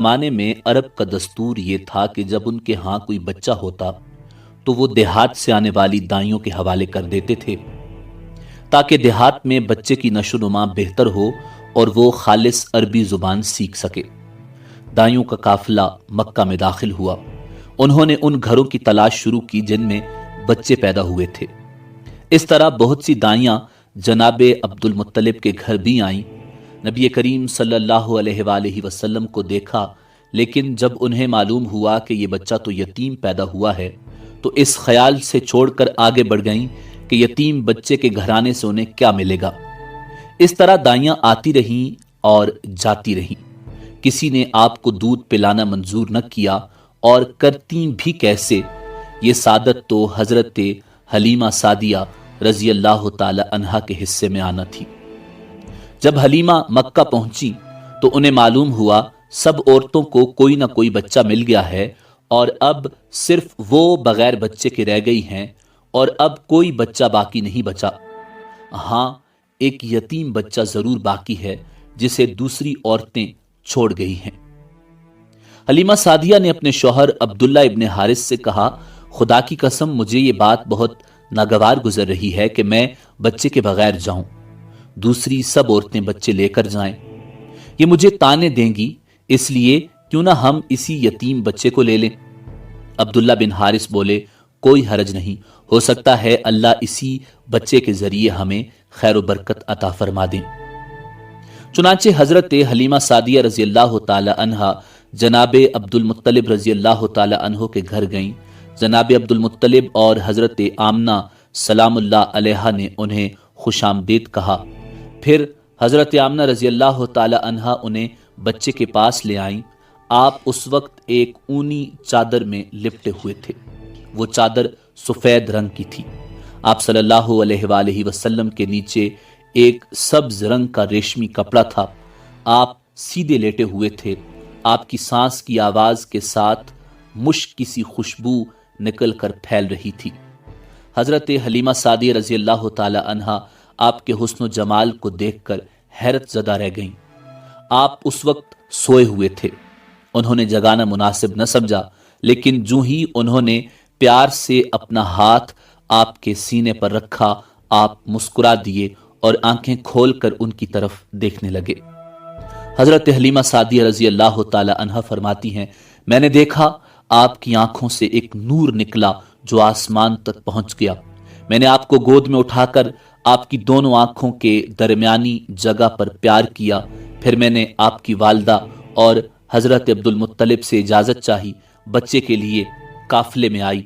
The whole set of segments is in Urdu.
زمانے میں عرب کا دستور یہ تھا کہ جب ان کے ہاں کوئی بچہ ہوتا تو وہ دیہات سے آنے والی دائیوں کے حوالے کر دیتے تھے تاکہ دیہات میں بچے کی نشو نما بہتر ہو اور وہ خالص عربی زبان سیکھ سکے۔ دائیوں کا قافلہ مکہ میں داخل ہوا۔ انہوں نے ان گھروں کی تلاش شروع کی جن میں بچے پیدا ہوئے تھے۔ اس طرح بہت سی دائیاں جناب عبد المطلب کے گھر بھی آئیں۔ نبی کریم صلی اللہ علیہ وآلہ وسلم کو دیکھا، لیکن جب انہیں معلوم ہوا کہ یہ بچہ تو یتیم پیدا ہوا ہے تو اس خیال سے چھوڑ کر آگے بڑھ گئیں کہ یتیم بچے کے گھرانے سے انہیں کیا ملے گا۔ اس طرح دائیاں آتی رہیں اور جاتی رہیں۔ کسی نے آپ کو دودھ پلانا منظور نہ کیا، اور کرتی بھی کیسے؟ یہ سعادت تو حضرت حلیمہ سعدیہ رضی اللہ تعالی عنہا کے حصے میں آنا تھی۔ جب حلیمہ مکہ پہنچی تو انہیں معلوم ہوا سب عورتوں کو کوئی نہ کوئی بچہ مل گیا ہے، اور اب صرف وہ بغیر بچے کے رہ گئی ہیں، اور اب کوئی بچہ باقی نہیں بچا۔ ہاں، ایک یتیم بچہ ضرور باقی ہے جسے دوسری عورتیں چھوڑ گئی ہیں۔ حلیمہ سعدیہ نے اپنے شوہر عبداللہ ابن حارث سے کہا، خدا کی قسم مجھے یہ بات بہت ناگوار گزر رہی ہے کہ میں بچے کے بغیر جاؤں، دوسری سب عورتیں بچے لے کر جائیں۔ یہ مجھے تانے دیں گی، اس لیے کیوں نہ ہم اسی یتیم بچے کو لے لیں۔ عبداللہ بن حارث بولے، کوئی حرج نہیں، ہو سکتا ہے اللہ اسی بچے کے ذریعے ہمیں خیر و برکت عطا فرما دیں۔ چنانچہ حضرت حلیمہ سعدیہ رضی اللہ تعالی عنہا جناب عبد المطلب رضی اللہ تعالی عنہ کے گھر گئیں۔ جناب عبد المطلب اور حضرت آمنہ سلام اللہ علیہا نے انہیں خوش آمدید کہا۔ پھر حضرت آمنہ رضی اللہ تعالی عنہا انہیں بچے کے پاس لے آئیں۔ آپ اس وقت ایک اونی چادر میں لپٹے ہوئے تھے، وہ چادر سفید رنگ کی تھی۔ آپ صلی اللہ علیہ وآلہ وسلم کے نیچے ایک سبز رنگ کا ریشمی کپڑا تھا۔ آپ سیدھے لیٹے ہوئے تھے۔ آپ کی سانس کی آواز کے ساتھ مشک کی سی خوشبو نکل کر پھیل رہی تھی۔ حضرت حلیمہ سعدیہ رضی اللہ تعالی عنہا آپ کے حسن و جمال کو دیکھ کر حیرت زدہ رہ گئیں۔ آپ اس وقت سوئے ہوئے تھے۔ انہوں نے جگانا مناسب نہ سمجھا، لیکن جو ہی انہوں نے پیار سے اپنا ہاتھ آپ کے سینے پر رکھا، آپ مسکرا دیے اور آنکھیں کھول کر ان کی طرف دیکھنے لگے۔ حضرت حلیمہ سعدیہ رضی اللہ تعالی عنہا فرماتی ہیں، میں نے دیکھا آپ کی آنکھوں سے ایک نور نکلا جو آسمان تک پہنچ گیا۔ میں نے آپ کو گود میں اٹھا کر آپ کی دونوں آنکھوں کے درمیانی جگہ پر پیار کیا۔ پھر میں نے آپ کی والدہ اور حضرت عبد المطلب سے اجازت چاہی، بچے کے لیے قافلے میں آئی۔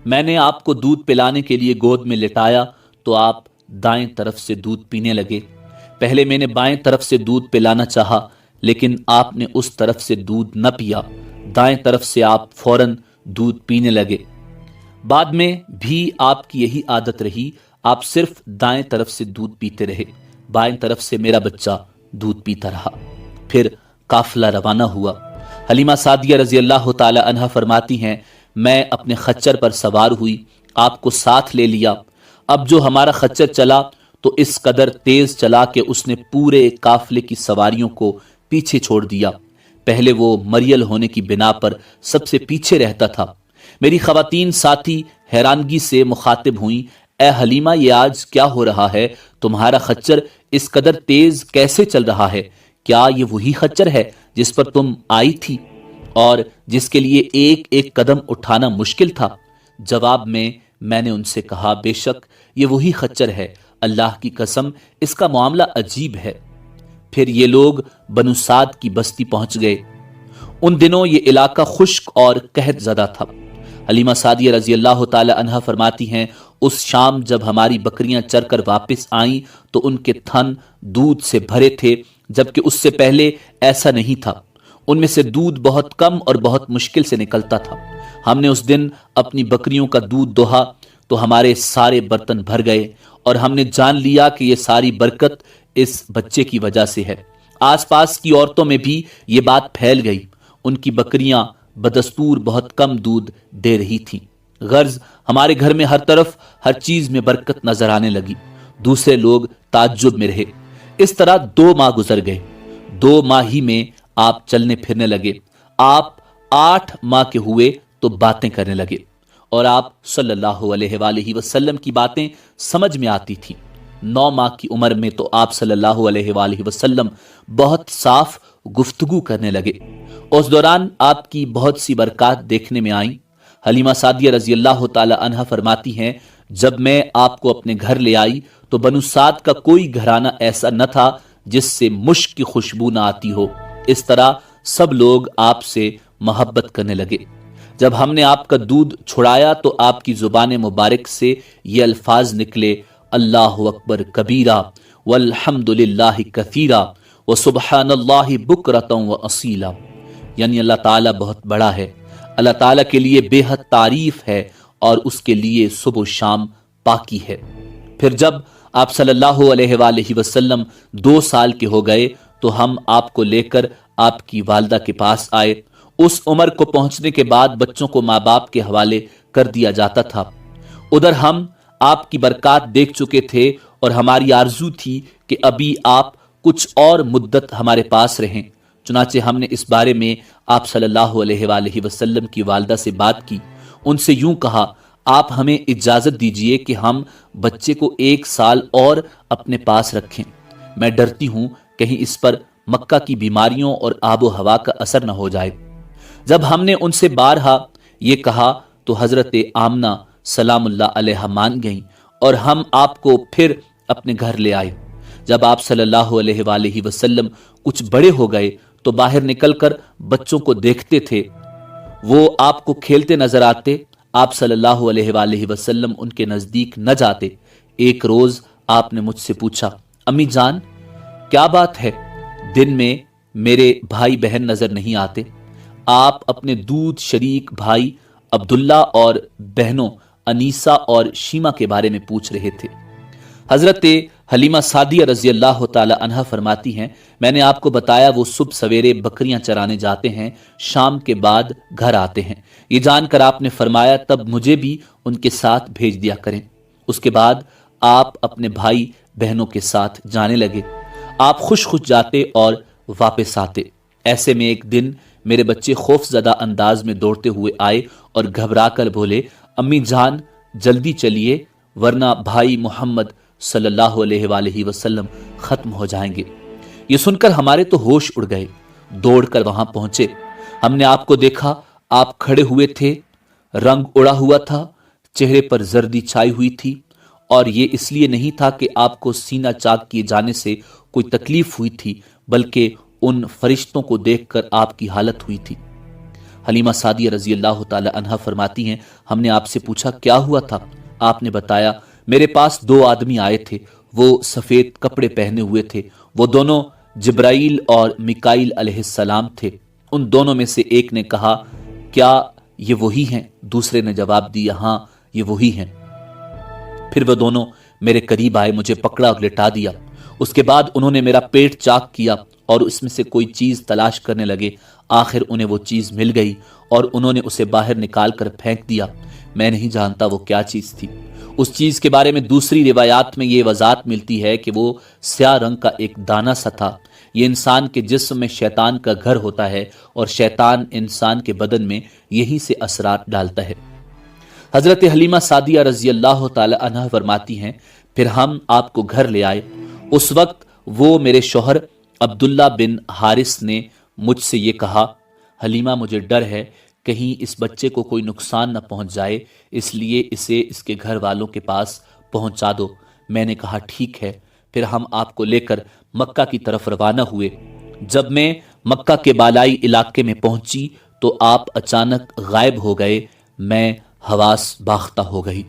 میں نے آپ کو دودھ پلانے کے لیے گود میں لٹایا تو آپ دائیں طرف سے دودھ پینے لگے۔ پہلے میں نے بائیں طرف سے دودھ پلانا چاہا، لیکن آپ نے اس طرف سے دودھ نہ پیا۔ دائیں طرف سے آپ فوراً دودھ پینے لگے۔ بعد میں بھی آپ کی یہی عادت رہی، آپ صرف دائیں طرف سے دودھ پیتے رہے، بائیں طرف سے میرا بچہ دودھ پیتا رہا۔ پھر قافلہ روانہ ہوا۔ حلیمہ سعدیہ رضی اللہ تعالی عنہا فرماتی ہیں، میں اپنے خچر پر سوار ہوئی، آپ کو ساتھ لے لیا۔ اب جو ہمارا خچر چلا تو اس قدر تیز چلا کہ اس نے پورے قافلے کی سواریوں کو پیچھے چھوڑ دیا۔ پہلے وہ مریل ہونے کی بنا پر سب سے پیچھے رہتا تھا۔ میری خواتین ساتھی حیرانگی سے مخاطب ہوئیں، اے حلیمہ یہ آج کیا ہو رہا ہے؟ تمہارا خچر اس قدر تیز کیسے چل رہا ہے؟ کیا یہ وہی خچر ہے جس پر تم آئی تھی اور جس کے لیے ایک ایک قدم اٹھانا مشکل تھا؟ جواب میں نے ان سے کہا، بے شک یہ وہی خچر ہے، اللہ کی قسم اس کا معاملہ عجیب ہے۔ پھر یہ لوگ بنو سعد کی بستی پہنچ گئے۔ ان دنوں یہ علاقہ خشک اور قحط زدہ تھا۔ حلیمہ سعدیہ رضی اللہ تعالی عنہا فرماتی ہیں، اس شام جب ہماری بکریاں چر کر واپس آئیں تو ان کے تھن دودھ سے بھرے تھے، جبکہ اس سے پہلے ایسا نہیں تھا۔ ان میں سے دودھ بہت کم اور بہت مشکل سے نکلتا تھا۔ ہم نے اس دن اپنی بکریوں کا دودھ دوہا تو ہمارے سارے برتن بھر گئے، اور ہم نے جان لیا کہ یہ ساری برکت اس بچے کی وجہ سے ہے۔ آس پاس کی عورتوں میں بھی یہ بات پھیل گئی۔ ان کی بکریاں بدستور بہت کم دودھ دے رہی تھیں۔ غرض ہمارے گھر میں ہر طرف ہر چیز میں برکت نظر آنے لگی۔ دوسرے لوگ تعجب میں رہے۔ اس طرح 2 ماہ گزر گئے۔ 2 ماہ ہی میں آپ چلنے پھرنے لگے، آپ 8 ماہ کے ہوئے تو باتیں کرنے لگے، اور آپ صلی اللہ علیہ وآلہ وسلم کی باتیں سمجھ میں آتی تھی۔ 9 ماہ کی عمر میں تو آپ صلی اللہ علیہ وآلہ وسلم بہت صاف گفتگو کرنے لگے۔ اس دوران آپ کی بہت سی برکات دیکھنے میں آئیں۔ حلیمہ سعدیہ رضی اللہ تعالی عنہا فرماتی ہیں، جب میں آپ کو اپنے گھر لے آئی تو بنو سعد کا کوئی گھرانہ ایسا نہ تھا جس سے مشک کی خوشبو نہ آتی ہو۔ اس طرح سب لوگ آپ سے محبت کرنے لگے۔ جب ہم نے آپ کا دودھ چھڑایا تو آپ کی زبان مبارک سے یہ الفاظ نکلے، اللہ اکبر کبیرہ والحمد للہ کثیرہ وسبحان اللہ بکرۃ واصیلا، یعنی اللہ تعالیٰ بہت بڑا ہے، اللہ تعالیٰ کے لیے بے حد تعریف ہے اور اس کے لیے صبح و شام پاکی ہے۔ پھر جب آپ صلی اللہ علیہ وآلہ وسلم 2 سال کے ہو گئے تو ہم آپ کو لے کر آپ کی والدہ کے پاس آئے۔ اس عمر کو پہنچنے کے بعد بچوں کو ماں باپ کے حوالے کر دیا جاتا تھا۔ ادھر ہم آپ کی برکات دیکھ چکے تھے اور ہماری آرزو تھی کہ ابھی آپ کچھ اور مدت ہمارے پاس رہیں۔ چنانچہ ہم نے اس بارے میں آپ صلی اللہ علیہ وآلہ وسلم کی والدہ سے بات کی، ان سے یوں کہا، آپ ہمیں اجازت دیجئے کہ ہم بچے کو 1 سال اور اپنے پاس رکھیں، میں ڈرتی ہوں کہیں اس پر مکہ کی بیماریوں اور آب و ہوا کا اثر نہ ہو جائے۔ جب ہم نے ان سے بارہا یہ کہا تو حضرت آمنہ سلام اللہ علیہ مان گئیں اور ہم آپ کو پھر اپنے گھر لے آئے۔ جب آپ صلی اللہ علیہ وآلہ وسلم کچھ بڑے ہو گئے تو باہر نکل کر بچوں کو دیکھتے تھے، وہ آپ کو کھیلتے نظر آتے، آپ صلی اللہ علیہ وآلہ وسلم ان کے نزدیک نہ جاتے۔ ایک روز آپ نے مجھ سے پوچھا، امی جان کیا بات ہے، دن میں میرے بھائی بہن نظر نہیں آتے؟ آپ اپنے دودھ شریک بھائی عبداللہ اور بہنوں انیسہ اور شیمہ کے بارے میں پوچھ رہے تھے۔ حضرت حلیمہ سعدیہ رضی اللہ تعالی عنہا فرماتی ہیں، میں نے آپ کو بتایا وہ صبح سویرے بکریاں چرانے جاتے ہیں، شام کے بعد گھر آتے ہیں۔ یہ جان کر آپ نے فرمایا تب مجھے بھی ان کے ساتھ بھیج دیا کریں۔ اس کے بعد آپ اپنے بھائی بہنوں کے ساتھ جانے لگے۔ آپ خوش جاتے اور واپس آتے۔ ایسے میں ایک دن میرے بچے خوف زدہ انداز میں دوڑتے ہوئے آئے اور گھبرا کر بولے، امی جان جلدی چلیے ورنہ بھائی محمد صلی اللہ علیہ وآلہ وسلم ختم ہو جائیں گے۔ یہ سن کر ہمارے تو ہوش اڑ گئے، دوڑ کر وہاں پہنچے۔ ہم نے آپ کو دیکھا، آپ کھڑے ہوئے تھے، رنگ اڑا ہوا تھا، چہرے پر زردی چھائی ہوئی تھی، اور یہ اس لیے نہیں تھا کہ آپ کو سینہ چاک کیے جانے سے کوئی تکلیف ہوئی تھی، بلکہ ان فرشتوں کو دیکھ کر آپ کی حالت ہوئی تھی۔ حلیمہ سعدیہ رضی اللہ تعالی عنہا فرماتی ہیں، ہم نے آپ سے پوچھا کیا ہوا تھا؟ آپ نے بتایا، میرے پاس 2 آدمی آئے تھے، وہ سفید کپڑے پہنے ہوئے تھے، وہ دونوں جبرائیل اور میکائیل علیہ السلام تھے۔ ان دونوں میں سے ایک نے کہا، کیا یہ وہی ہیں؟ دوسرے نے جواب دیا، ہاں یہ وہی ہیں۔ پھر وہ دونوں میرے قریب آئے، مجھے پکڑا اور لٹا دیا۔ اس کے بعد انہوں نے میرا پیٹ چاک کیا اور اس میں سے کوئی چیز تلاش کرنے لگے۔ آخر انہیں وہ چیز مل گئی اور انہوں نے اسے باہر نکال کر پھینک دیا۔ میں نہیں جانتا وہ کیا چیز تھی۔ اس چیز کے بارے میں دوسری روایات میں یہ وضاحت ملتی ہے کہ وہ سیاہ رنگ کا ایک دانہ سا تھا۔ یہ انسان کے جسم میں شیطان کا گھر ہوتا ہے اور شیطان انسان کے بدن میں یہیں سے اثرات ڈالتا ہے۔ حضرت حلیمہ سعدیہ رضی اللہ تعالی عنہ فرماتی ہیں، پھر ہم آپ کو گھر لے آئے۔ اس وقت وہ میرے شوہر عبداللہ بن حارث نے مجھ سے یہ کہا، حلیمہ مجھے ڈر ہے کہیں اس بچے کو کوئی نقصان نہ پہنچ جائے، اس لیے اسے اس کے گھر والوں کے پاس پہنچا دو۔ میں نے کہا ٹھیک ہے۔ پھر ہم آپ کو لے کر مکہ کی طرف روانہ ہوئے۔ جب میں مکہ کے بالائی علاقے میں پہنچی تو آپ اچانک غائب ہو گئے، میں حواس باختہ ہو گئی۔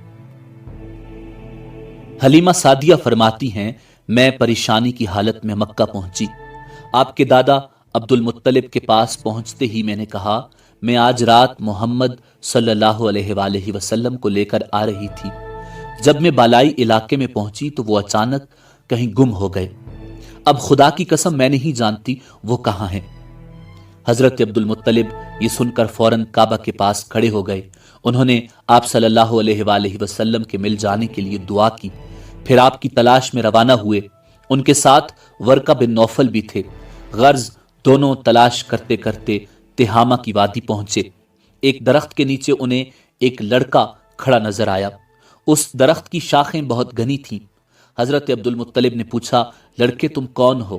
حلیمہ سعدیہ فرماتی ہیں، میں پریشانی کی حالت میں مکہ پہنچی۔ آپ کے دادا عبد المطلب کے پاس پہنچتے ہی میں نے کہا، میں آج رات محمد صلی اللہ علیہ وآلہ وسلم کو لے کر آ رہی تھی۔ جب میں بالائی علاقے میں پہنچی تو وہ اچانک کہیں گم ہو گئے۔ اب خدا کی قسم میں نہیں جانتی وہ کہاں ہیں۔ حضرت عبد المطلب یہ سن کر فوراً کعبہ کے پاس کھڑے ہو گئے۔ انہوں نے آپ صلی اللہ علیہ وآلہ وسلم کے مل جانے کے لیے دعا کی، پھر آپ کی تلاش میں روانہ ہوئے۔ ان کے ساتھ ورقہ بن نوفل بھی تھے۔ غرض دونوں تلاش کرتے کرتے تہامہ کی وادی پہنچے۔ ایک درخت کے نیچے انہیں ایک لڑکا کھڑا نظر آیا۔ اس درخت کی شاخیں بہت گھنی تھیں۔ حضرت عبد المطلب نے پوچھا، لڑکے تم کون ہو؟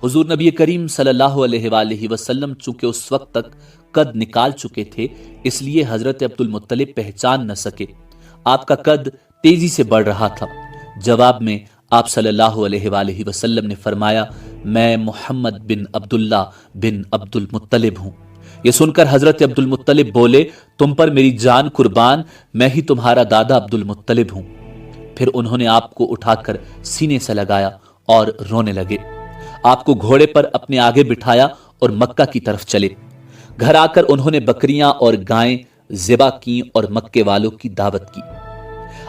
حضور نبی کریم صلی اللہ علیہ وآلہ وسلم چونکہ اس وقت تک قد نکال چکے تھے، اس لیے حضرت عبد المطلب پہچان نہ سکے۔ آپ کا قد تیزی سے بڑھ رہا تھا۔ جواب میں آپ صلی اللہ علیہ وآلہ وسلم نے فرمایا، میں محمد بن عبداللہ بن عبد المطلب ہوں۔ یہ سن کر حضرت عبد المطلب بولے، تم پر میری جان قربان، میں ہی تمہارا دادا عبد المطلب ہوں۔ پھر انہوں نے آپ کو اٹھا کر سینے سے لگایا اور رونے لگے۔ آپ کو گھوڑے پر اپنے آگے بٹھایا اور مکہ کی طرف چلے۔ گھر آ کر انہوں نے بکریاں اور گائیں ذبح کی اور مکے والوں کی دعوت کی۔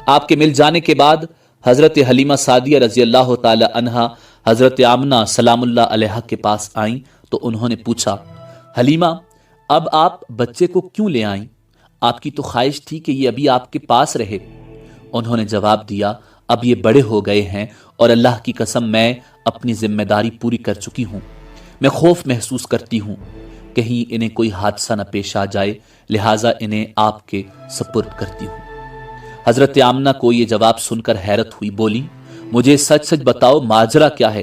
آپ کے مل جانے کے بعد حضرت حلیمہ سعدیہ رضی اللہ تعالی عنہا حضرت آمنہ سلام اللہ علیہا کے پاس آئیں تو انہوں نے پوچھا، حلیمہ اب آپ بچے کو کیوں لے آئیں؟ آپ کی تو خواہش تھی کہ یہ ابھی آپ کے پاس رہے۔ انہوں نے جواب دیا، اب یہ بڑے ہو گئے ہیں اور اللہ کی قسم میں اپنی ذمہ داری پوری کر چکی ہوں۔ میں خوف محسوس کرتی ہوں کہیں انہیں کوئی حادثہ نہ پیش آ جائے، لہٰذا انہیں آپ کے سپرد کرتی ہوں۔ حضرت آمنہ کو یہ جواب سن کر حیرت ہوئی، بولی، مجھے سچ سچ بتاؤ ماجرا کیا ہے؟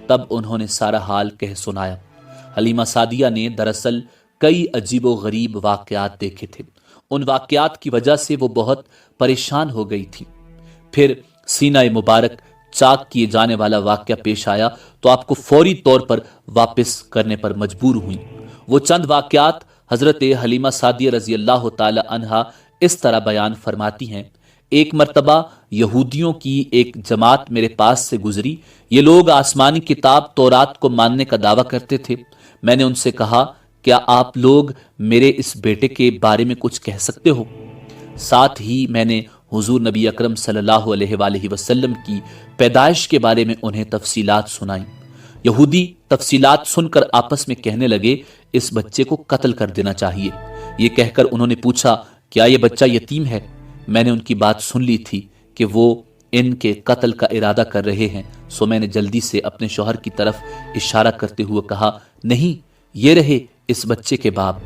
تب انہوں نے سارا حال کہہ سنایا۔ حلیمہ سعدیہ نے دراصل کئی عجیب و غریب واقعات دیکھے تھے۔ ان واقعات کی وجہ سے وہ بہت پریشان ہو گئی تھی۔ پھر سینہ مبارک چاک کیے جانے والا واقعہ پیش آیا تو آپ کو فوری طور پر واپس کرنے پر مجبور ہوئیں۔ وہ چند واقعات حضرت حلیمہ سعدیہ رضی اللہ تعالی عنہا اس طرح بیان فرماتی ہیں، ایک مرتبہ یہودیوں کی ایک جماعت میرے پاس سے گزری۔ یہ لوگ آسمانی کتاب تورات کو ماننے کا دعویٰ کرتے تھے۔ میں نے ان سے کہا، کیا آپ لوگ میرے اس بیٹے کے بارے میں کچھ کہہ سکتے ہو؟ ساتھ ہی میں نے حضور نبی اکرم صلی اللہ علیہ وآلہ وسلم کی پیدائش کے بارے میں انہیں تفصیلات سنائیں۔ یہودی تفصیلات سن کر آپس میں کہنے لگے، اس بچے کو قتل کر دینا چاہیے۔ یہ کہہ کر انہوں نے پوچھا، کیا یہ بچہ یتیم ہے؟ میں نے ان کی بات سن لی تھی کہ وہ ان کے قتل کا ارادہ کر رہے ہیں، سو میں نے جلدی سے اپنے شوہر کی طرف اشارہ کرتے ہوئے کہا، نہیں، یہ رہے اس بچے کے باپ۔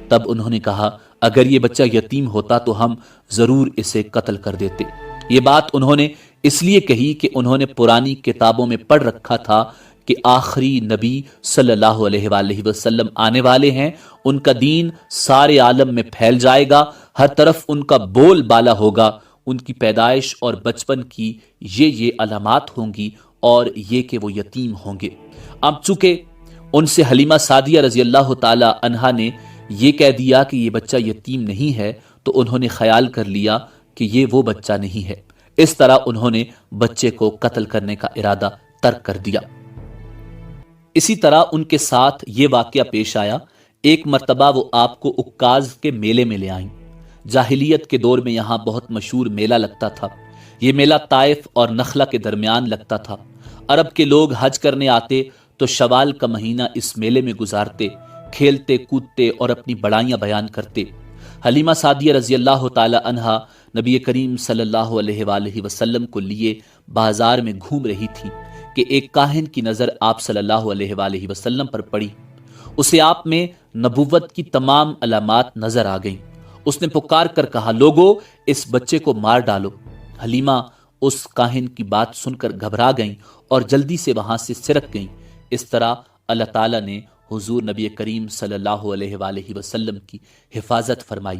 تب انہوں نے کہا، اگر یہ بچہ یتیم ہوتا تو ہم ضرور اسے قتل کر دیتے۔ یہ بات انہوں نے اس لیے کہی کہ انہوں نے پرانی کتابوں میں پڑھ رکھا تھا کہ آخری نبی صلی اللہ علیہ وآلہ وسلم آنے والے ہیں، ان کا دین سارے عالم میں پھیل جائے گا، ہر طرف ان کا بول بالا ہوگا، ان کی پیدائش اور بچپن کی یہ علامات ہوں گی اور یہ کہ وہ یتیم ہوں گے۔ اب چونکہ ان سے حلیمہ سعدیہ رضی اللہ تعالی عنہا نے یہ کہہ دیا کہ یہ بچہ یتیم نہیں ہے، تو انہوں نے خیال کر لیا کہ یہ وہ بچہ نہیں ہے۔ اس طرح انہوں نے بچے کو قتل کرنے کا ارادہ ترک کر دیا۔ اسی طرح ان کے ساتھ یہ واقعہ پیش آیا، ایک مرتبہ وہ آپ کو عکاظ کے میلے میں لے آئیں۔ جاہلیت کے دور میں یہاں بہت مشہور میلہ لگتا تھا۔ یہ میلہ طائف اور نخلا کے درمیان لگتا تھا۔ عرب کے لوگ حج کرنے آتے تو شوال کا مہینہ اس میلے میں گزارتے، کھیلتے کودتے اور اپنی بڑائیاں بیان کرتے۔ حلیمہ سعدیہ رضی اللہ تعالی عنہا نبی کریم صلی اللہ علیہ وآلہ وسلم کو لیے بازار میں گھوم رہی تھی کہ ایک کاہن کی نظر آپ صلی اللہ علیہ وآلہ وسلم پر پڑی۔ اسے آپ میں نبوت کی تمام علامات نظر آ گئیں۔ اس نے پکار کر کہا، لوگو اس بچے کو مار ڈالو۔ حلیمہ اس کاہن کی بات سن کر گھبرا گئیں اور جلدی سے وہاں سے سرک گئیں۔ اس طرح اللہ تعالیٰ نے حضور نبی کریم صلی اللہ علیہ وآلہ وسلم کی حفاظت فرمائی۔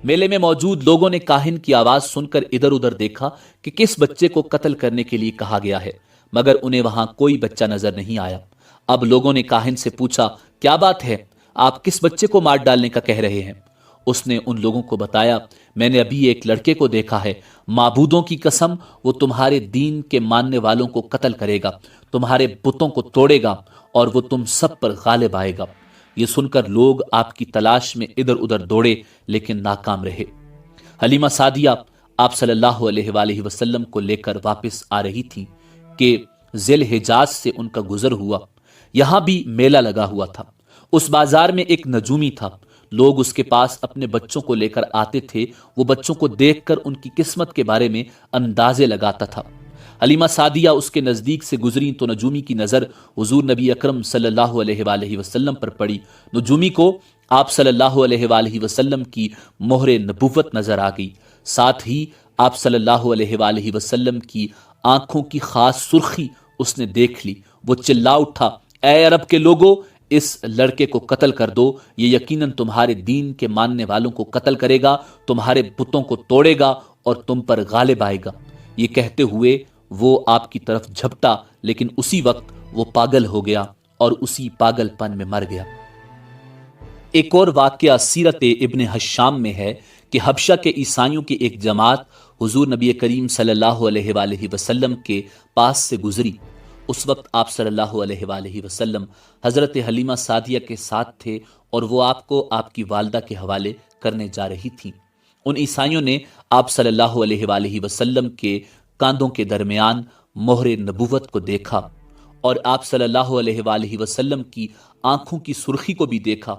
میلے میں موجود لوگوں نے کاہن کی آواز سن کر ادھر ادھر دیکھا کہ کس بچے کو قتل کرنے کے لیے کہا گیا ہے، مگر انہیں وہاں کوئی بچہ نظر نہیں آیا۔ اب لوگوں نے کاہن سے پوچھا، کیا بات ہے، آپ کس بچے کو مار ڈالنے کا کہہ رہے ہیں؟ اس نے ان لوگوں کو بتایا، میں نے ابھی ایک لڑکے کو دیکھا ہے، معبودوں کی قسم وہ تمہارے دین کے ماننے والوں کو قتل کرے گا، تمہارے بتوں کو توڑے گا اور وہ تم سب پر غالب آئے گا۔ یہ سن کر لوگ آپ کی تلاش میں ادھر ادھر دوڑے لیکن ناکام رہے۔ حلیمہ سعدیہ آپ صلی اللہ علیہ وآلہ وسلم کو لے کر واپس آ رہی تھی کہ ذی الحجاز سے ان کا گزر ہوا۔ یہاں بھی میلہ لگا ہوا تھا۔ اس بازار میں ایک نجومی تھا، لوگ اس کے پاس اپنے بچوں کو لے کر آتے تھے۔ وہ بچوں کو دیکھ کر ان کی قسمت کے بارے میں اندازے لگاتا تھا۔ حلیمہ سعدیہ اس کے نزدیک سے گزری تو نجومی کی نظر حضور نبی اکرم صلی اللہ علیہ وآلہ وسلم پر پڑی۔ نجومی کو آپ صلی اللہ علیہ وآلہ وسلم کی مہر نبوت نظر آ گئی، ساتھ ہی آپ صلی اللہ علیہ وآلہ وسلم کی آنکھوں کی خاص سرخی اس نے دیکھ لی۔ وہ چلا اٹھا، اے عرب کے لوگو، اس لڑکے کو قتل کر دو، یہ یقیناً تمہارے دین کے ماننے والوں کو قتل کرے گا، تمہارے بتوں کو توڑے گا اور تم پر غالب آئے گا۔ یہ کہتے ہوئے وہ آپ کی طرف جھپٹا، لیکن اسی وقت وہ پاگل ہو گیا اور اسی پاگل پن میں مر گیا۔ ایک اور واقعہ سیرت ابن حشام میں ہے کہ حبشہ کے عیسائیوں کی ایک جماعت حضور نبی کریم صلی اللہ علیہ وآلہ وسلم کے پاس سے گزری۔ اس وقت آپ صلی اللہ علیہ وآلہ وسلم حضرت حلیمہ سعدیہ کے ساتھ تھے اور وہ آپ کو آپ کی والدہ کے حوالے کرنے جا رہی تھیں۔ ان عیسائیوں نے آپ صلی اللہ علیہ وآلہ وسلم کے کاندھوں کے درمیان مہر نبوت کو دیکھا اور آپ صلی اللہ علیہ وآلہ وسلم کی آنکھوں کی سرخی کو بھی دیکھا۔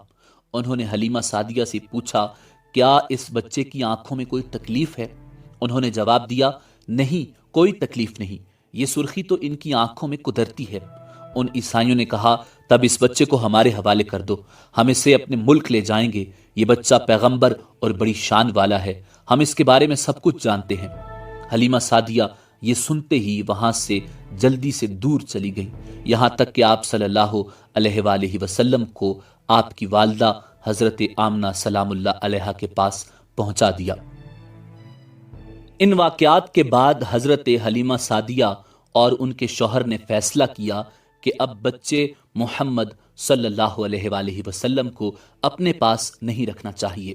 انہوں نے حلیمہ سعدیہ سے پوچھا، کیا اس بچے کی آنکھوں میں کوئی تکلیف ہے؟ انہوں نے جواب دیا، نہیں، کوئی تکلیف نہیں، یہ سرخی تو ان کی آنکھوں میں قدرتی ہے۔ ان عیسائیوں نے کہا، تب اس بچے کو ہمارے حوالے کر دو، ہم اسے اپنے ملک لے جائیں گے، یہ بچہ پیغمبر اور بڑی شان والا ہے، ہم اس کے بارے میں سب کچھ جانتے ہیں۔ حلیمہ سعدیہ یہ سنتے ہی وہاں سے جلدی سے دور چلی گئیں، یہاں تک کہ آپ صلی اللہ علیہ وآلہ وسلم کو آپ کی والدہ حضرت آمنہ سلام اللہ علیہا کے پاس پہنچا دیا۔ ان واقعات کے بعد حضرت حلیمہ سعدیہ اور ان کے شوہر نے فیصلہ کیا کہ اب بچے محمد صلی اللہ علیہ وآلہ وسلم کو اپنے پاس نہیں رکھنا چاہیے۔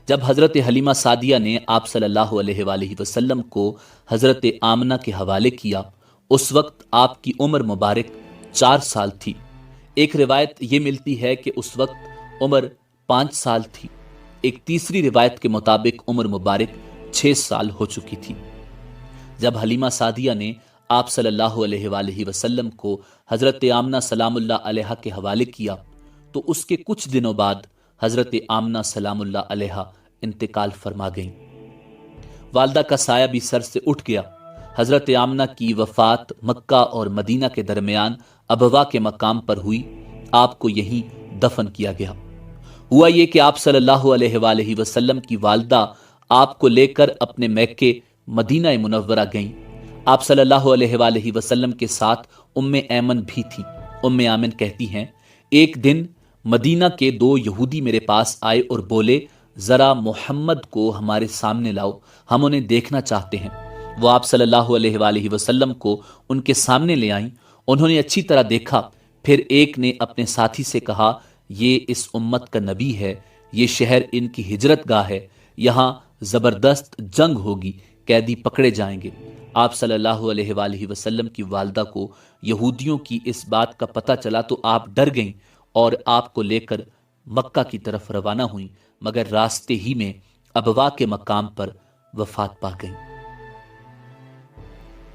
جب حضرت حلیمہ سعدیہ نے آپ صلی اللہ علیہ وآلہ وسلم کو حضرت آمنہ کے حوالے کیا، اس وقت آپ کی عمر مبارک 4 سال تھی۔ ایک روایت یہ ملتی ہے کہ اس وقت عمر 5 سال تھی، ایک تیسری روایت کے مطابق عمر مبارک 6 سال ہو چکی تھی۔ جب حلیمہ سعدیہ نے آپ صلی اللہ علیہ وآلہ وسلم کو حضرت آمنہ سلام اللہ علیہا کے حوالے کیا تو اس کے کچھ دنوں بعد حضرت آمنہ سلام اللہ علیہا انتقال فرما گئیں۔ والدہ کا سایہ بھی سر سے اٹھ گیا۔ حضرت آمنہ کی وفات مکہ اور مدینہ کے درمیان ابوا کے مقام پر ہوئی، آپ کو یہیں دفن کیا گیا۔ ہوا یہ کہ آپ صلی اللہ علیہ وآلہ وسلم کی والدہ آپ کو لے کر اپنے میکے مدینہ منورہ گئیں۔ آپ صلی اللہ علیہ وآلہ وسلم کے ساتھ ایمن بھی تھی۔ ایمن کہتی ہیں، ایک دن مدینہ کے 2 یہودی میرے پاس آئے اور بولے، ذرا محمد کو ہمارے سامنے لاؤ، ہم انہیں دیکھنا چاہتے ہیں۔ وہ آپ صلی اللہ علیہ وآلہ وسلم کو ان کے سامنے لے آئیں۔ انہوں نے اچھی طرح دیکھا، پھر ایک نے اپنے ساتھی سے کہا، یہ اس امت کا نبی ہے، یہ شہر ان کی ہجرت گاہ ہے، یہاں زبردست جنگ ہوگی، قیدی پکڑے جائیں گے۔ آپ صلی اللہ علیہ وآلہ وسلم کی والدہ کو یہودیوں کی اس بات کا پتہ چلا تو آپ ڈر گئیں اور آپ کو لے کر مکہ کی طرف روانہ ہوئیں، مگر راستے ہی میں ابوا کے مقام پر وفات پا گئیں۔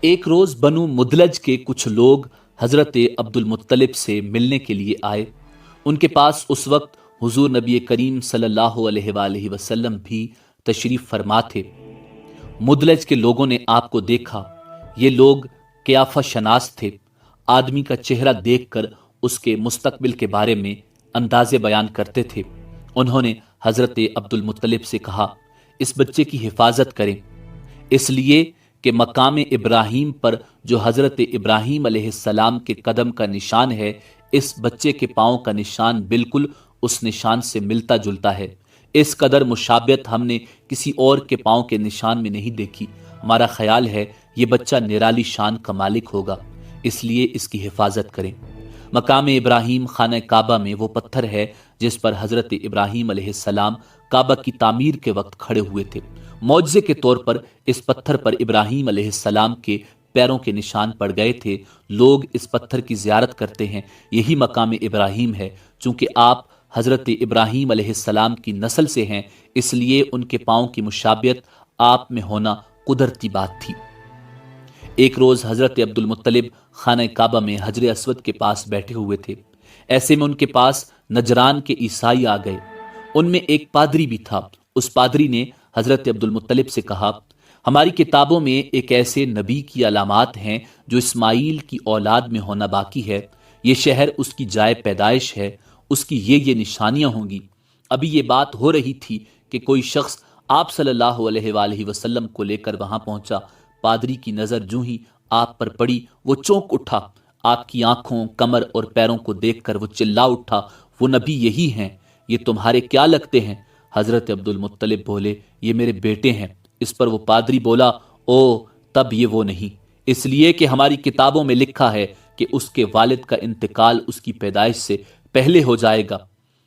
ایک روز بنو مدلج کے کچھ لوگ حضرت عبد المطلب سے ملنے کے لیے آئے۔ ان کے پاس اس وقت حضور نبی کریم صلی اللہ علیہ وآلہ وسلم بھی تشریف فرما تھے۔ مدلج کے لوگوں نے آپ کو دیکھا۔ یہ لوگ قیافہ شناس تھے۔ آدمی کا چہرہ دیکھ کر اس کے مستقبل کے بارے میں اندازے بیان کرتے تھے۔ انہوں نے حضرت عبد المطلب سے کہا، اس بچے کی حفاظت کریں، اس لیے کہ مقام ابراہیم پر جو حضرت ابراہیم علیہ السلام کے قدم کا نشان ہے، اس بچے کے پاؤں کا نشان بالکل اس نشان سے ملتا جلتا ہے۔ اس قدر مشابہت ہم نے کسی اور کے پاؤں کے نشان میں نہیں دیکھی۔ ہمارا خیال ہے یہ بچہ نرالی شان کا مالک ہوگا، اس لیے اس کی حفاظت کریں۔ مقام ابراہیم خانہ کعبہ میں وہ پتھر ہے جس پر حضرت ابراہیم علیہ السلام کعبہ کی تعمیر کے وقت کھڑے ہوئے تھے۔ معجزے کے طور پر اس پتھر پر ابراہیم علیہ السلام کے پیروں کے نشان پڑ گئے تھے۔ لوگ اس پتھر کی زیارت کرتے ہیں، یہی مقام ابراہیم ہے۔ چونکہ آپ حضرت ابراہیم علیہ السلام کی نسل سے ہیں، اس لیے ان کے پاؤں کی مشابہت آپ میں ہونا قدرتی بات تھی۔ ایک روز حضرت عبد المطلب خانہ کعبہ میں حجر اسود کے پاس بیٹھے ہوئے تھے۔ ایسے میں ان کے پاس نجران کے عیسائی آ گئے۔ ان میں ایک پادری بھی تھا۔ اس پادری نے حضرت عبد المطلب سے کہا، ہماری کتابوں میں ایک ایسے نبی کی علامات ہیں جو اسماعیل کی اولاد میں ہونا باقی ہے، یہ شہر اس کی جائے پیدائش ہے، اس کی یہ نشانیاں ہوں گی۔ ابھی یہ بات ہو رہی تھی کہ کوئی شخص آپ صلی اللہ علیہ وآلہ وسلم کو لے کر وہاں پہنچا۔ پادری کی نظر جوں ہی آپ پر پڑی وہ چونک اٹھا، آپ کی آنکھوں، کمر اور پیروں کو دیکھ کر وہ چلا اٹھا، وہ نبی یہی ہیں، یہ تمہارے کیا لگتے ہیں؟ حضرت عبد المطلب بولے، یہ میرے بیٹے ہیں۔ اس پر وہ پادری بولا، او تب یہ وہ نہیں، اس لیے کہ ہماری کتابوں میں لکھا ہے کہ اس کے والد کا انتقال اس کی پیدائش سے پہلے ہو جائے گا۔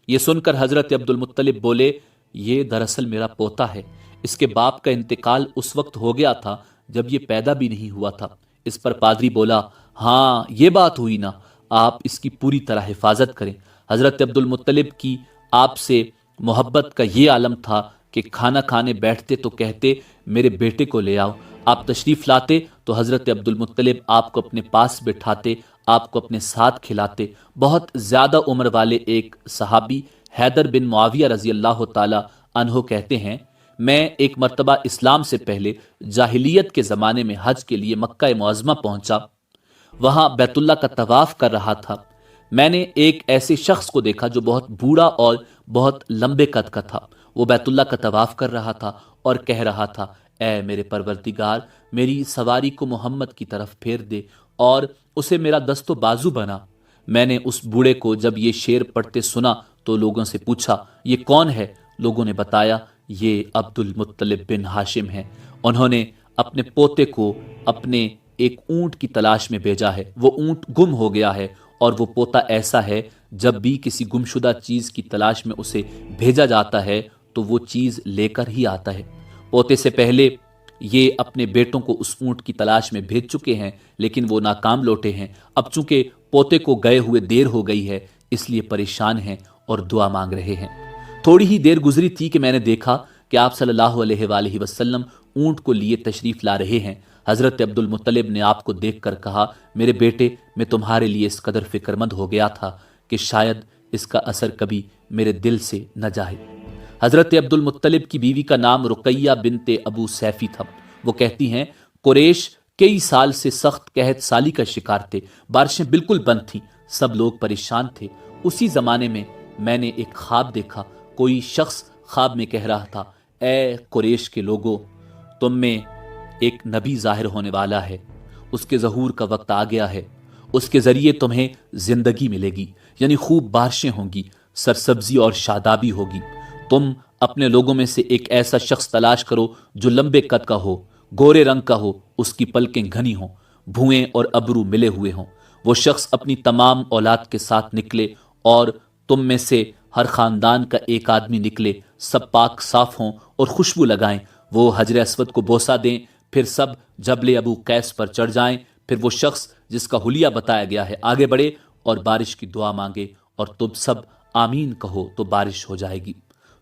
یہ سن کر حضرت عبد المطلب بولے، یہ دراصل میرا پوتا ہے، اس کے باپ کا انتقال اس وقت ہو گیا تھا جب یہ پیدا بھی نہیں ہوا تھا۔ اس پر پادری بولا، ہاں یہ بات ہوئی نا، آپ اس کی پوری طرح حفاظت کریں۔ حضرت عبد المطلب کی آپ سے محبت کا یہ عالم تھا کہ کھانا کھانے بیٹھتے تو کہتے، میرے بیٹے کو لے آؤ۔ آپ تشریف لاتے تو حضرت عبد المطلب آپ کو اپنے پاس بٹھاتے، آپ کو اپنے ساتھ کھلاتے۔ بہت زیادہ عمر والے ایک صحابی حیدر بن معاویہ رضی اللہ تعالی عنہ کہتے ہیں، میں ایک مرتبہ اسلام سے پہلے جاہلیت کے زمانے میں حج کے لیے مکہ معظمہ پہنچا، وہاں بیت اللہ کا طواف کر رہا تھا۔ میں نے ایک ایسے شخص کو دیکھا جو بہت بوڑھا اور بہت لمبے قد کا تھا۔ وہ بیت اللہ کا طواف کر رہا تھا اور کہہ رہا تھا، اے میرے پروردگار، میری سواری کو محمد کی طرف پھیر دے اور اسے میرا دست و بازو بنا۔ میں نے اس بوڑھے کو جب یہ شعر پڑھتے سنا تو لوگوں سے پوچھا، یہ کون ہے؟ لوگوں نے بتایا، یہ عبد المطلب بن ہاشم ہیں۔ انہوں نے اپنے پوتے کو اپنے ایک اونٹ کی تلاش میں بھیجا ہے، وہ اونٹ گم ہو گیا ہے، اور وہ پوتا ایسا ہے جب بھی کسی گمشدہ چیز کی تلاش میں اسے بھیجا جاتا ہے تو وہ چیز لے کر ہی آتا ہے۔ پوتے سے پہلے یہ اپنے بیٹوں کو اس اونٹ کی تلاش میں بھیج چکے ہیں، لیکن وہ ناکام لوٹے ہیں۔ اب چونکہ پوتے کو گئے ہوئے دیر ہو گئی ہے، اس لیے پریشان ہیں اور دعا مانگ رہے ہیں۔ تھوڑی ہی دیر گزری تھی کہ میں نے دیکھا کہ آپ صلی اللہ علیہ وآلہ وسلم اونٹ کو لیے تشریف لا رہے ہیں۔ حضرت عبد المطلب نے آپ کو دیکھ کر کہا، میرے بیٹے، میں تمہارے لیے اس قدر فکر مند ہو گیا تھا کہ شاید اس کا اثر کبھی میرے دل سے نہ جائے۔ حضرت عبد المطلب کی بیوی کا نام رقیہ بنت ابو سیفی تھا۔ وہ کہتی ہیں، قریش کئی سال سے سخت قحط سالی کا شکار تھے، بارشیں بالکل بند تھیں، سب لوگ پریشان تھے۔ اسی زمانے میں نے ایک خواب دیکھا۔ کوئی شخص خواب میں کہہ رہا تھا، اے قریش کے لوگوں، تم میں ایک نبی ظاہر ہونے والا ہے، اس کے ظہور کا وقت آ گیا ہے، اس کے ذریعے تمہیں زندگی ملے گی، یعنی خوب بارشیں ہوں گی، سرسبزی اور شادابی ہوگی۔ تم اپنے لوگوں میں سے ایک ایسا شخص تلاش کرو جو لمبے قد کا ہو، گورے رنگ کا ہو، اس کی پلکیں گھنی ہوں، بھوئیں اور ابرو ملے ہوئے ہوں۔ وہ شخص اپنی تمام اولاد کے ساتھ نکلے اور تم میں سے ہر خاندان کا ایک آدمی نکلے، سب پاک صاف ہوں اور خوشبو لگائیں۔ وہ حجر اسود کو بوسہ دیں، پھر سب جبل ابو قیس پر چڑھ جائیں۔ پھر وہ شخص جس کا حلیہ بتایا گیا ہے آگے بڑھے اور بارش کی دعا مانگے، اور تم سب آمین کہو تو بارش ہو جائے گی۔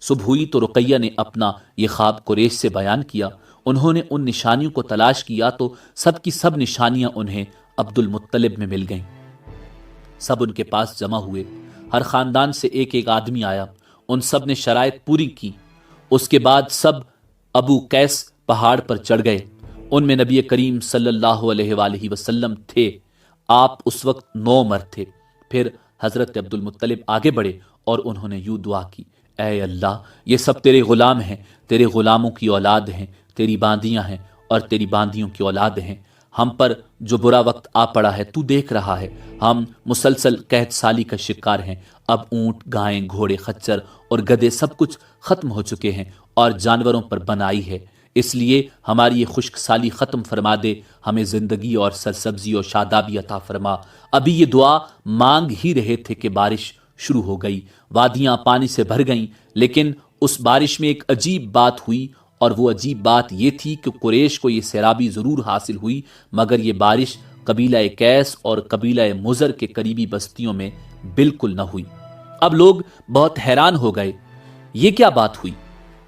صبح ہوئی تو رقیہ نے اپنا یہ خواب قریش سے بیان کیا۔ انہوں نے ان نشانیوں کو تلاش کیا تو سب کی سب نشانیاں انہیں عبد المطلب میں مل گئیں۔ سب ان کے پاس جمع ہوئے، ہر خاندان سے ایک ایک آدمی آیا، ان سب نے شرائط پوری کی۔ اس کے بعد سب ابو قیس پہاڑ پر چڑھ گئے۔ ان میں نبی کریم صلی اللہ علیہ وآلہ وسلم تھے۔ آپ اس وقت 9 مرد تھے۔ پھر حضرت عبد المطلب آگے بڑھے اور انہوں نے یوں دعا کی، اے اللہ، یہ سب تیرے غلام ہیں، تیرے غلاموں کی اولاد ہیں، تیری باندیاں ہیں اور تیری باندیوں کی اولاد ہیں۔ ہم پر جو برا وقت آ پڑا ہے تو دیکھ رہا ہے، ہم مسلسل قحط سالی کا شکار ہیں۔ اب اونٹ، گائیں، گھوڑے، خچر اور گدھے سب کچھ ختم ہو چکے ہیں اور جانوروں پر بنائی ہے، اس لیے ہماری یہ خشک سالی ختم فرما دے، ہمیں زندگی اور سرسبزی اور شادابی عطا فرما۔ ابھی یہ دعا مانگ ہی رہے تھے کہ بارش شروع ہو گئی، وادیاں پانی سے بھر گئیں، لیکن اس بارش میں ایک عجیب بات ہوئی، اور وہ عجیب بات یہ تھی کہ قریش کو یہ سیرابی ضرور حاصل ہوئی، مگر یہ بارش قبیلہ قیس اور قبیلہ مضر کے قریبی بستیوں میں بالکل نہ ہوئی۔ اب لوگ بہت حیران ہو گئے، یہ کیا بات ہوئی؟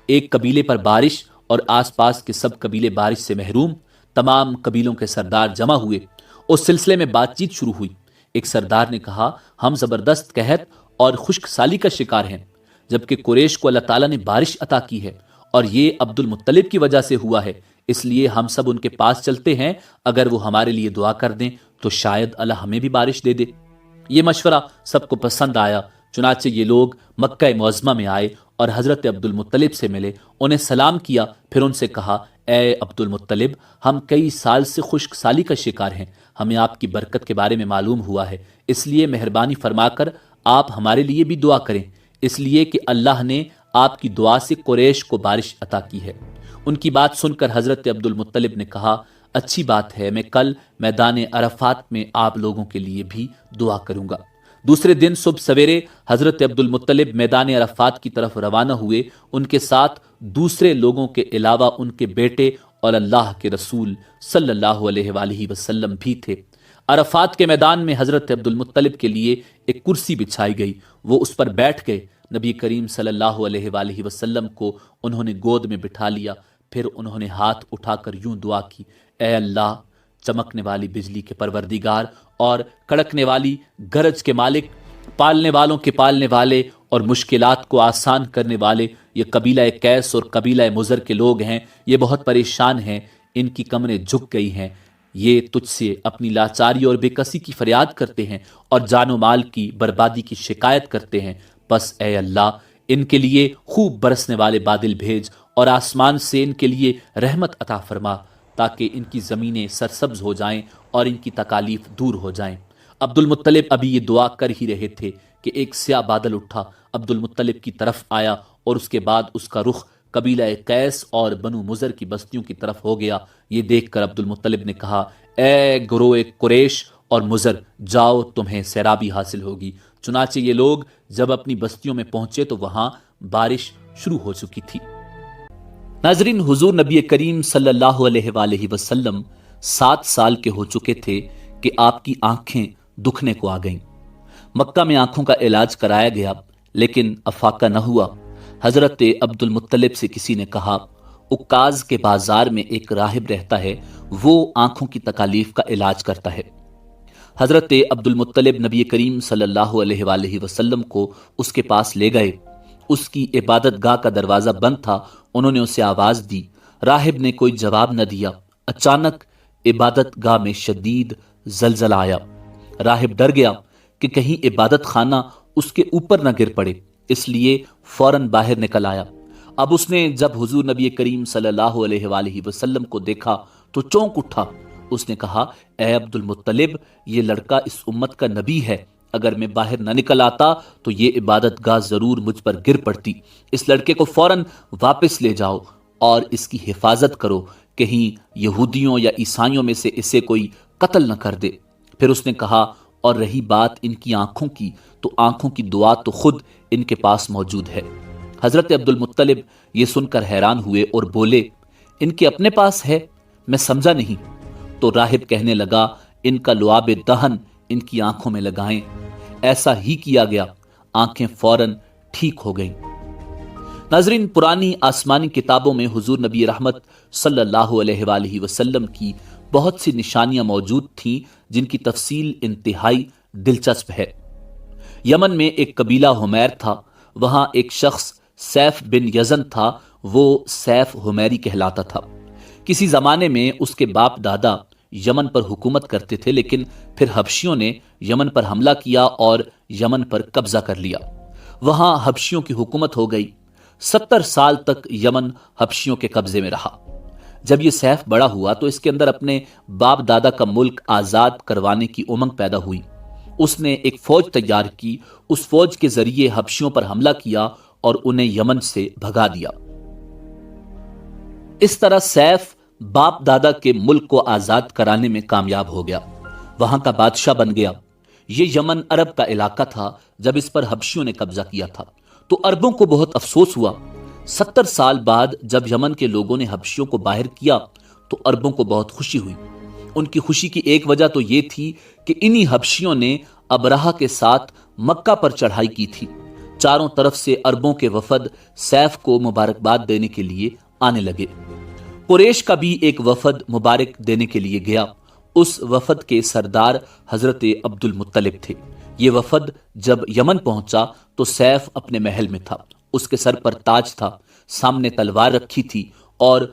ایک قبیلے پر بارش اور آس پاس کے سب قبیلے بارش سے محروم۔ تمام قبیلوں کے سردار جمع ہوئے، اس سلسلے میں بات چیت شروع ہوئی۔ ایک سردار نے کہا، ہم زبردست قحط اور خشک سالی کا شکار ہیں، جبکہ قریش کو اللہ تعالیٰ نے بارش عطا کی ہے، اور یہ عبد المطلب کی وجہ سے ہوا ہے، اس لیے ہم سب ان کے پاس چلتے ہیں، اگر وہ ہمارے لیے دعا کر دیں تو شاید اللہ ہمیں بھی بارش دے دے۔ یہ مشورہ سب کو پسند آیا، چنانچہ یہ لوگ مکہ معظمہ میں آئے اور حضرت عبد المطلب سے ملے، انہیں سلام کیا، پھر ان سے کہا، اے عبد المطلب، ہم کئی سال سے خشک سالی کا شکار ہیں، ہمیں آپ کی برکت کے بارے میں معلوم ہوا ہے، اس لیے مہربانی فرما کر آپ ہمارے لیے بھی دعا کریں، اس لیے کہ اللہ نے آپ کی دعا سے قریش کو بارش عطا کی ہے۔ ان کی بات سن کر حضرت عبد المطلب نے کہا، اچھی بات ہے، میں کل میدان عرفات میں آپ لوگوں کے لیے بھی دعا کروں گا۔ دوسرے دن صبح سویرے حضرت عبد المطلب میدان عرفات کی طرف روانہ ہوئے، ان کے ساتھ دوسرے لوگوں کے علاوہ ان کے بیٹے اور اللہ کے رسول صلی اللہ علیہ وآلہ وسلم بھی تھے۔ عرفات کے میدان میں حضرت عبد المطلب کے لیے ایک کرسی بچھائی گئی، وہ اس پر بیٹھ گئے، نبی کریم صلی اللہ علیہ وآلہ وسلم کو انہوں نے گود میں بٹھا لیا، پھر انہوں نے ہاتھ اٹھا کر یوں دعا کی، اے اللہ، چمکنے والی بجلی کے پروردگار اور کڑکنے والی گرج کے مالک، پالنے والوں کے پالنے والے اور مشکلات کو آسان کرنے والے، یہ قبیلہ قیس اور قبیلہ مضر کے لوگ ہیں، یہ بہت پریشان ہیں، ان کی کمریں جھک گئی ہیں، یہ تجھ سے اپنی لاچاری اور بے کسی کی فریاد کرتے ہیں اور جان و مال کی بربادی کی شکایت کرتے ہیں، بس اے اللہ ان کے لیے خوب برسنے والے بادل بھیج اور آسمان سے ان کے لیے رحمت عطا فرما تاکہ ان کی زمینیں سرسبز ہو جائیں اور ان کی تکالیف دور ہو جائیں۔ عبد المطلب ابھی یہ دعا کر ہی رہے تھے کہ ایک سیاہ بادل اٹھا، عبد المطلب کی طرف آیا اور اس کے بعد اس کا رخ قبیلہ قیس اور بنو مضر کی بستیوں کی طرف ہو گیا۔ یہ دیکھ کر عبد المطلب نے کہا، اے گروہ قریش اور مضر، جاؤ، تمہیں سیرابی حاصل ہوگی۔ چنانچہ یہ لوگ جب اپنی بستیوں میں پہنچے تو وہاں بارش شروع ہو چکی تھی۔ ناظرین، حضور نبی کریم صلی اللہ علیہ وآلہ وسلم 7 سال کے ہو چکے تھے کہ آپ کی آنکھیں دکھنے کو آ گئیں۔ مکہ میں آنکھوں کا علاج کرایا گیا لیکن افاقہ نہ ہوا۔ حضرت عبد المطلب سے کسی نے کہا، عکاظ کے بازار میں ایک راہب رہتا ہے، وہ آنکھوں کی تکالیف کا علاج کرتا ہے۔ حضرت عبد المطلب نبی کریم صلی اللہ علیہ وآلہ وسلم کو اس کے پاس لے گئے۔ اس کی عبادت گاہ کا دروازہ بند تھا، انہوں نے اسے آواز دی، راہب نے کوئی جواب نہ دیا۔ اچانک عبادت گاہ میں شدید زلزلہ آیا، راہب ڈر گیا کہ کہیں عبادت خانہ اس کے اوپر نہ گر پڑے، اس لیے فوراً باہر نکل آیا۔ اب اس نے جب حضور نبی کریم صلی اللہ علیہ وآلہ وسلم کو دیکھا تو چونک اٹھا، اس نے کہا، اے عبد المطلب، یہ لڑکا اس امت کا نبی ہے، اگر میں باہر نہ نکل آتا تو یہ عبادت گاہ ضرور مجھ پر گر پڑتی، اس لڑکے کو فوراً واپس لے جاؤ اور اس کی حفاظت کرو، کہیں یہودیوں یا عیسائیوں میں سے اسے کوئی قتل نہ کر دے۔ پھر اس نے کہا، اور رہی بات ان کی آنکھوں کی، تو آنکھوں کی دعا تو خود ان کے پاس موجود ہے۔ حضرت عبد المطلب یہ سن کر حیران ہوئے اور بولے، ان کے اپنے پاس ہے؟ میں سمجھا نہیں۔ تو راہب کہنے لگا، ان کا لعاب دہن ان کی آنکھوں میں لگائیں۔ ایسا ہی کیا گیا، آنکھیں فوراً ٹھیک ہو گئیں۔ ناظرین، پرانی آسمانی کتابوں میں حضور نبی رحمت صلی اللہ علیہ وآلہ وسلم کی بہت سی نشانیاں موجود تھیں جن کی تفصیل انتہائی دلچسپ ہے۔ یمن میں ایک قبیلہ حمیر تھا، وہاں ایک شخص سیف بن یزن تھا، وہ سیف حمیری کہلاتا تھا۔ کسی زمانے میں اس کے باپ دادا یمن پر حکومت کرتے تھے، لیکن پھر حبشیوں نے یمن پر حملہ کیا اور یمن پر قبضہ کر لیا۔ وہاں حبشیوں کی حکومت ہو گئی۔ 70 سال تک یمن حبشیوں کے قبضے میں رہا۔ جب یہ سیف بڑا ہوا تو اس کے اندر اپنے باپ دادا کا ملک آزاد کروانے کی امنگ پیدا ہوئی۔ اس نے ایک فوج تیار کی، اس فوج کے ذریعے حبشیوں پر حملہ کیا اور انہیں یمن سے بھگا دیا۔ اس طرح سیف باپ دادا کے ملک کو آزاد کرانے میں کامیاب ہو گیا، وہاں کا بادشاہ بن گیا۔ یہ یمن عرب کا علاقہ تھا۔ جب اس پر حبشیوں نے قبضہ کیا تھا تو عربوں کو بہت افسوس ہوا۔ 70 سال بعد جب یمن کے لوگوں نے حبشیوں کو باہر کیا تو عربوں کو بہت خوشی ہوئی۔ ان کی خوشی کی ایک وجہ تو یہ تھی کہ انہی حبشیوں نے ابرہہ کے ساتھ مکہ پر چڑھائی کی تھی۔ چاروں طرف سے عربوں کے وفد سیف کو مبارکباد دینے کے لیے آنے لگے۔ قریش کا بھی ایک وفد مبارک دینے کے لیے گیا۔ اس وفد کے سردار حضرت عبد المطلب تھے۔ یہ وفد جب یمن پہنچا تو سیف اپنے محل میں تھا، اس کے سر پر تاج تھا، سامنے تلوار رکھی تھی اور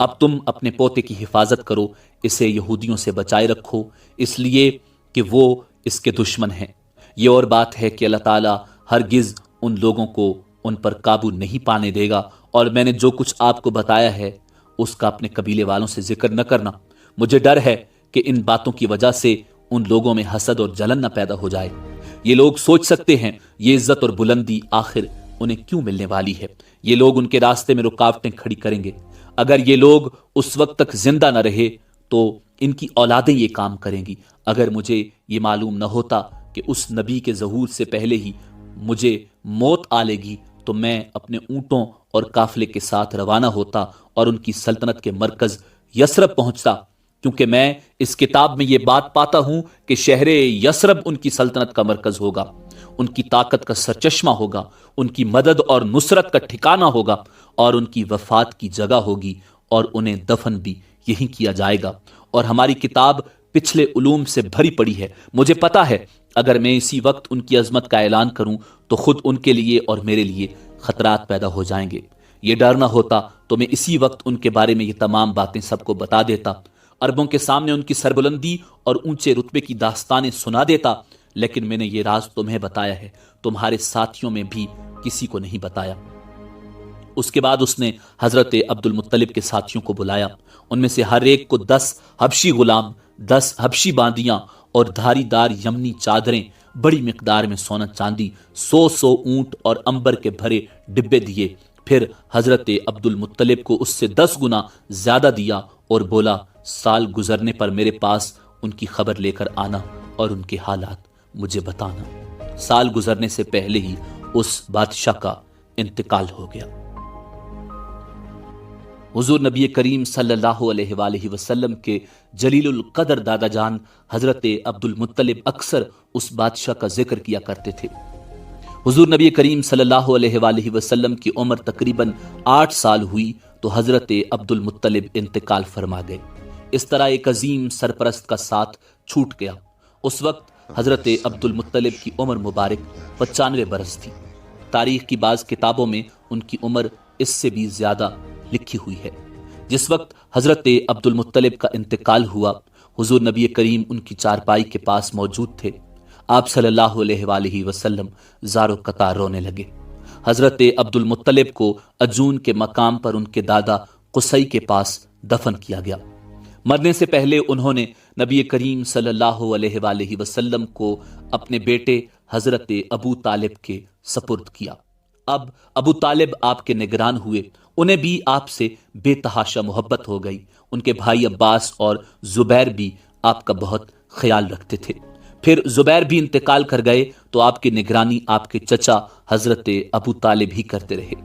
اب تم اپنے پوتے کی حفاظت کرو، اسے یہودیوں سے بچائے رکھو، اس لیے کہ وہ اس کے دشمن ہیں۔ یہ اور بات ہے کہ اللہ تعالیٰ ہرگز ان لوگوں کو ان پر قابو نہیں پانے دے گا، اور میں نے جو کچھ آپ کو بتایا ہے اس کا اپنے قبیلے والوں سے ذکر نہ کرنا۔ مجھے ڈر ہے کہ ان باتوں کی وجہ سے ان لوگوں میں حسد اور جلن نہ پیدا ہو جائے۔ یہ لوگ سوچ سکتے ہیں یہ عزت اور بلندی آخر انہیں کیوں ملنے والی ہے؟ یہ لوگ ان کے راستے میں رکاوٹیں کھڑی کریں گے۔ اگر یہ لوگ اس وقت تک زندہ نہ رہے تو ان کی اولادیں یہ کام کریں گی۔ اگر مجھے یہ معلوم نہ ہوتا کہ اس نبی کے ظہور سے پہلے ہی مجھے موت آ لے گی تو میں اپنے اونٹوں اور قافلے کے ساتھ روانہ ہوتا اور ان کی سلطنت کے مرکز یثرب پہنچتا، کیونکہ میں اس کتاب میں یہ بات پاتا ہوں کہ شہر یثرب ان کی سلطنت کا مرکز ہوگا، ان کی طاقت کا سرچشمہ ہوگا، ان کی مدد اور نصرت کا ٹھکانہ ہوگا، اور ان کی وفات کی جگہ ہوگی، اور انہیں دفن بھی یہی کیا جائے گا۔ اور ہماری کتاب پچھلے علوم سے بھری پڑی ہے۔ مجھے پتا ہے اگر میں اسی وقت ان کی عظمت کا اعلان کروں تو خود ان کے لیے اور میرے لیے خطرات پیدا ہو جائیں گے۔ یہ ڈر نہ ہوتا تو میں اسی وقت ان کے بارے میں یہ تمام باتیں سب کو بتا دیتا، عربوں کے سامنے ان کی سربلندی اور اونچے رتبے کی داستانیں سنا دیتا، لیکن میں نے یہ راز تمہیں بتایا ہے، تمہارے ساتھیوں میں بھی کسی کو نہیں بتایا۔ اس کے بعد اس نے حضرت عبد المطلب کے ساتھیوں کو بلایا، ان میں سے ہر ایک کو 10 حبشی غلام، 10 حبشی باندیاں اور دھاری دار یمنی چادریں، بڑی مقدار میں سونا چاندی، 100 اونٹ اور عنبر کے بھرے ڈبے دیے۔ پھر حضرت عبد المطلب کو اس سے 10 گنا زیادہ دیا اور بولا، سال گزرنے پر میرے پاس ان کی خبر لے کر آنا اور ان کے حالات مجھے بتانا۔ سال گزرنے سے پہلے ہی اس بادشاہ کا انتقال ہو گیا۔ حضور نبی کریم صلی اللہ علیہ وآلہ وسلم کے جلیل القدر دادا جان حضرت عبد المطلب اکثر اس بادشاہ کا ذکر کیا کرتے تھے۔ حضور نبی کریم صلی اللہ علیہ وآلہ وسلم کی عمر تقریباً 8 سال ہوئی تو حضرت عبد المطلب انتقال فرما گئے۔ اس طرح ایک عظیم سرپرست کا ساتھ چھوٹ گیا۔ اس وقت حضرت عبد المطلب کی عمر مبارک 95 برس تھی۔ تاریخ کی بعض کتابوں میں ان کی عمر اس سے بھی زیادہ لکھی ہوئی ہے۔ جس وقت حضرت عبد المطلب کا انتقال ہوا، حضور نبی کریم ان کی چارپائی کے پاس موجود تھے۔ آپ صلی اللہ علیہ وآلہ وسلم زار و قطار رونے لگے۔ حضرت عبد المطلب کو عجون کے مقام پر ان کے دادا قصی کے پاس دفن کیا گیا۔ مرنے سے پہلے انہوں نے نبی کریم صلی اللہ علیہ وآلہ وسلم کو اپنے بیٹے حضرت ابو طالب کے سپرد کیا۔ اب ابو طالب آپ کے نگران ہوئے، انہیں بھی آپ سے بے تحاشا محبت ہو گئی۔ ان کے بھائی عباس اور زبیر بھی آپ کا بہت خیال رکھتے تھے۔ پھر زبیر بھی انتقال کر گئے تو آپ کی نگرانی آپ کے چچا حضرت ابو طالب ہی کرتے رہے۔